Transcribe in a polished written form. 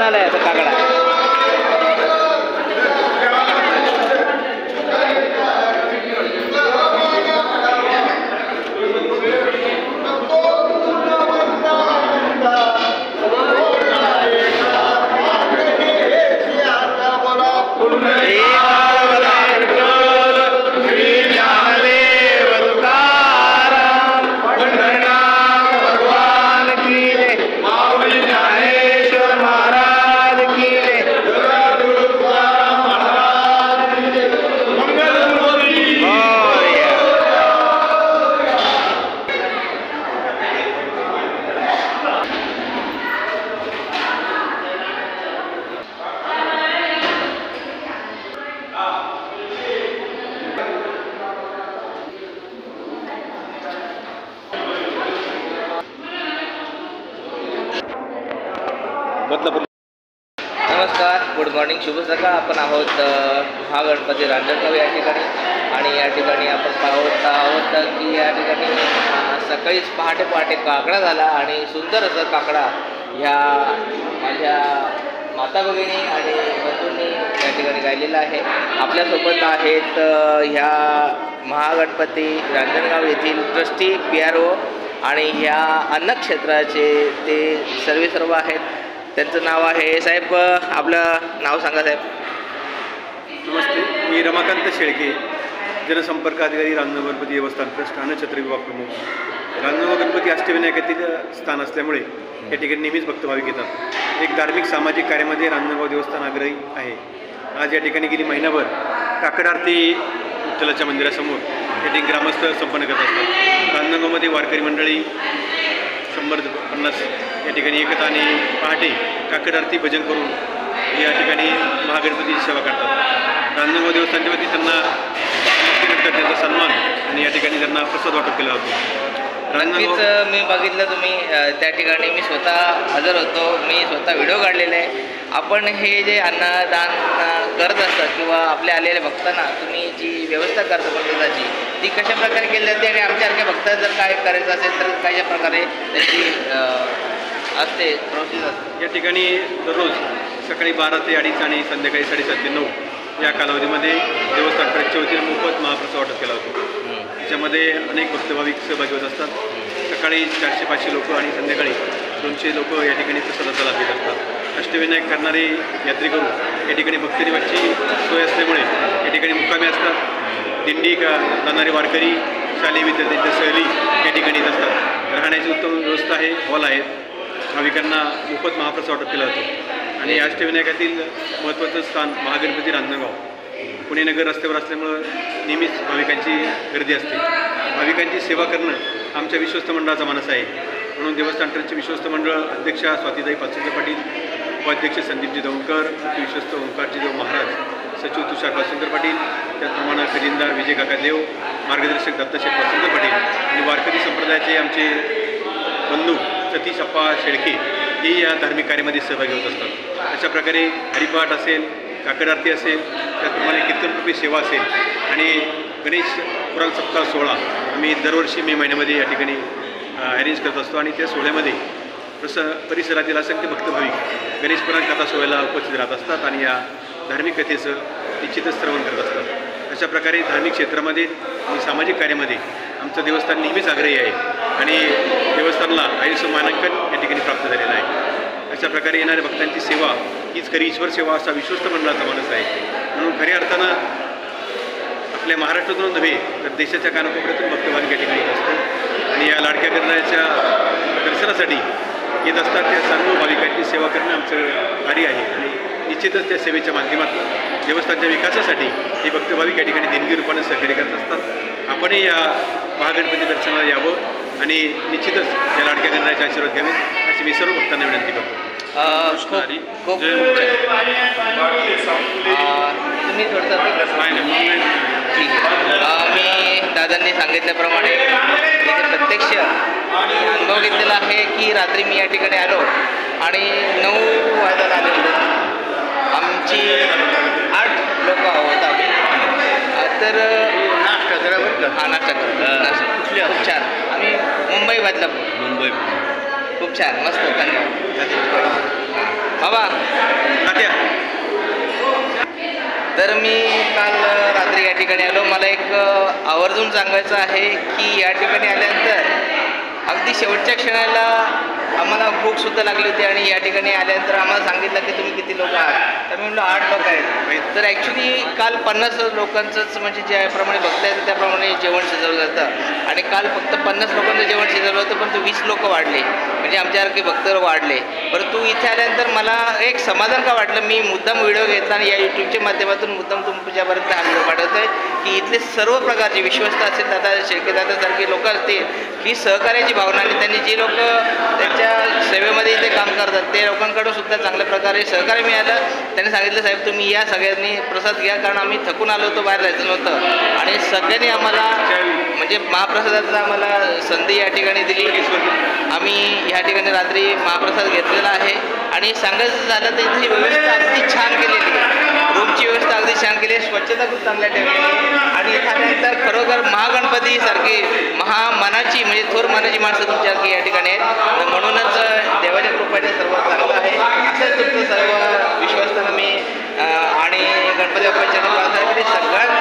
आलाय आता काकडा. नमस्कार, गुड मॉर्निंग, शुभ सकाळ. आपण आहोत महागणपती रांजणगाव या ठिकाणी. आणि या ठिकाणी आपण पाहत आहोत की या ठिकाणी सकाळीच पहाटे काकडा झाला आणि सुंदर असं काकडा ह्या माझ्या माता भगिनी आणि बंधूंनी या ठिकाणी गायलेला आहे. आपल्यासोबत आहेत ह्या महागणपती रांजणगाव येथील ट्रस्टी PRO आणि ह्या अन्नक्षेत्राचे ते सर्व आहेत. त्यांचं नाव आहे साहेब, आपलं नाव सांगा साहेब. नमस्ते, मी रमाकांत शेळके, जनसंपर्क अधिकारी, रांजणगाव गणपती देवस्थान ट्रस्ट, अन्नछत्र विभाग प्रमुख. रांजणगाव गणपती अष्टविनायकातील स्थान असल्यामुळे या ठिकाणी नेहमीच भक्त भाविक येतात. एक धार्मिक सामाजिक कार्यामध्ये रांजणगाव देवस्थान आग्रही आहे. आज या ठिकाणी गेली महिनाभर काकड आरती विठ्ठलाच्या मंदिरासमोर या ठिकाणी ग्रामस्थ संपन्न करत असतात. रांजणगावमध्ये वारकरी मंडळी 100-50 या ठिकाणी एकता आणि पहाटे काकड आरती भजन करून या ठिकाणी महागणपतीची सेवा करतात. रांजणगाव देवस्थानच्या वतीने त्यांना त्यांचा सन्मान आणि या ठिकाणी त्यांना प्रसाद वाटप केला जातो. नक्कीच मी बघितलं, तुम्ही त्या ठिकाणी मी स्वतः हजर होतो, मी स्वतः व्हिडिओ काढलेले आहे. आपण हे जे अन्नदान करत असतात किंवा आपल्या आलेल्या भक्तांना तुम्ही जी व्यवस्था करता प्रसादाची, ती कशा प्रकारे केली जाते आणि आमच्यासारख्या भक्तांना जर काय करायचं असेल तर कशा प्रकारे त्याची असते प्रोसेस? या ठिकाणी दररोज सकाळी 12 ते 2:30 आणि संध्याकाळी 7:30 ते 9 या कालावधीमध्ये देवस्थान ट्रस्टच्या वतीने मोफत महाप्रसाद वाटप केला जातो. त्याच्यामध्ये अनेक भक्तभाविक सहभागी होत असतात. सकाळी 400-500 लोक आणि संध्याकाळी 200 लोक या ठिकाणी प्रसादाचा लाभ घेत असतात. अष्टविनायक करणारे यात्रेकरू या ठिकाणी भक्तनिवासची सोय असल्यामुळे या ठिकाणी मुक्कामी असतात. दिंडी जाणारे वारकरी, शालेय विद्यार्थ्यांच्या सहली या ठिकाणी येत असतात. राहण्याची उत्तम व्यवस्था आहे, हॉल आहेत. भाविकांना मोफत महाप्रसाद वाटप केला जातो. आणि अष्टविनायकातील महत्त्वाचं स्थान महागणपती रांजणगाव पुणे नगर रस्त्यावर असल्यामुळं नेहमीच भाविकांची गर्दी असते. भाविकांची सेवा करणं आमच्या विश्वस्त मंडळाचा मानस आहे. म्हणून देवस्थान ट्रस्टचे विश्वस्त मंडळ अध्यक्षा स्वातीताई पाचुंदे पाटील, उपाध्यक्ष संदीपजी दौंडकर, विश्वस्त ओंकारजी देव महाराज, सचिव तुषार पाचुंदर पाटील, त्याचप्रमाणे खजिनदार विजय काका देव, मार्गदर्शक दत्ताशेठ पाचुंदर पाटील आणि वारकरी संप्रदायाचे आमचे बंधू सतीश अप्पा शेळके ही या धार्मिक कार्यामध्ये सहभागी होत असतात. अशा प्रकारे हरिपाठ असेल, काकड आरती असेल, त्याचप्रमाणे कीर्तनरूपी सेवा असेल आणि गणेश पुराण सप्ताह सोहळा आम्ही दरवर्षी मे महिन्यामध्ये या ठिकाणी अरेंज करत असतो. आणि त्या सोहळ्यामध्ये परिसरातील असंख्य भक्तभाविक गणेश पुराण कथा सोहळ्याला उपस्थित राहत असतात आणि या धार्मिक कथेचं निश्चितच श्रवण करत असतात. अशा प्रकारे धार्मिक क्षेत्रामध्ये आणि सामाजिक कार्यामध्ये आमचं देवस्थान नेहमीच आग्रही आहे आणि देवस्थानला आयुष्य मानांकन या ठिकाणी प्राप्त झालेलं आहे. अशा प्रकारे येणाऱ्या भक्तांची सेवा हीच खरी ईश्वर सेवा असा विश्वस्त मंडळाचा मानस आहे. म्हणून खऱ्या अर्थानं आपल्या महाराष्ट्रातून नव्हे तर देशाच्या कानाकोपऱ्यातून भक्तभाविक या ठिकाणी येत असतो आणि या लाडक्या गणरायाच्या दर्शनासाठी येत असतात. त्या सर्व भाविकांची सेवा करणं आमचं कार्य आहे आणि निश्चितच त्या सेवेच्या माध्यमातून देवस्थानच्या विकासासाठी हे भक्तभाविक या ठिकाणी देणगी रूपाने सहकार्य करत असतात. आपणही या महागणपती दर्शनाला यावं आणि निश्चितच या लाडक्या गणरायाचे आशीर्वाद घ्यावेत अशी मी सर्व भक्तांना विनंती करतो. खूप तुम्ही ठीक आहे. मी दादांनी सांगितल्याप्रमाणे इथे प्रत्यक्ष अनुभव घेतलेला आहे की रात्री मी या ठिकाणी आलो आणि 9 वाजता आले होते. आमची 8 लोक आहोत आम्ही. तर नाश्ता कुठल्या खूप छान. आम्ही मुंबई बदलापूर खूप छान, मस्त, धन्यवाद. बाबा, तात्या. तर मी काल रात्री या ठिकाणी आलो. मला एक आवर्जून सांगायचं आहे की या ठिकाणी आल्यानंतर अगदी शेवटच्या क्षणाला आम्हाला भूकसुद्धा लागली होती आणि या ठिकाणी आल्यानंतर आम्हाला सांगितलं की तुम्ही किती लोक आहात. तर मी म्हणलो 8 लोक आहेत. तर ॲक्च्युली काल 50 लोकांचंच म्हणजे ज्याप्रमाणे बघता येतं त्याप्रमाणे जेवण शिजवलं जातं आणि काल फक्त 50 लोकांचं जेवण शिजवलं होतं, पण 20 लोक वाढले, म्हणजे आमच्यासारखे भक्त वाढले. परंतु इथे आल्यानंतर मला एक समाधान का वाटलं, मी मुद्दाम व्हिडिओ घेतला आणि या यूट्यूबच्या माध्यमातून मुद्दाम तुमच्यापर्यंत हा व्हिडिओ पाठवतो आहे की इथले सर्व प्रकारचे विश्वस्त असेल, दादा शेळकेदादासारखे लोक असतील, ही सहकार्याची भावना आणि त्यांनी जी लोक त्यांच्या सेवेमध्ये इथे काम करतात ते लोकांकडून सुद्धा चांगल्या प्रकारे सहकार्य मिळालं. त्यांनी सांगितलं, साहेब तुम्ही या सगळ्यांनी प्रसाद घ्या, कारण आम्ही थकून आलो होतो, बाहेर जायचं नव्हतं आणि सगळ्यांनी आम्हाला म्हणजे महाप्रसादाचा आम्हाला संधी या ठिकाणी दिली. आम्ही या ठिकाणी रात्री महाप्रसाद घेतलेला आहे आणि सांगायचं झालं तर इथे ही व्यवस्था अगदी छान केलेली आहे. रूमची व्यवस्था अगदी छान केली आहे, स्वच्छता खूप चांगल्या ठेवलेली आहे आणि इथे आल्यानंतर खरोखर महागणपतीसारखी महामनाची म्हणजे थोर मनाची माणसं तुमच्यासारखी या ठिकाणी आहेत. तर म्हणूनच देवाच्या कृपेने सर्व चांगलं आहे. असंच तुमचं सर्व विश्वासानं मी आणि गणपती बाप्पाच्या सगळ्यांना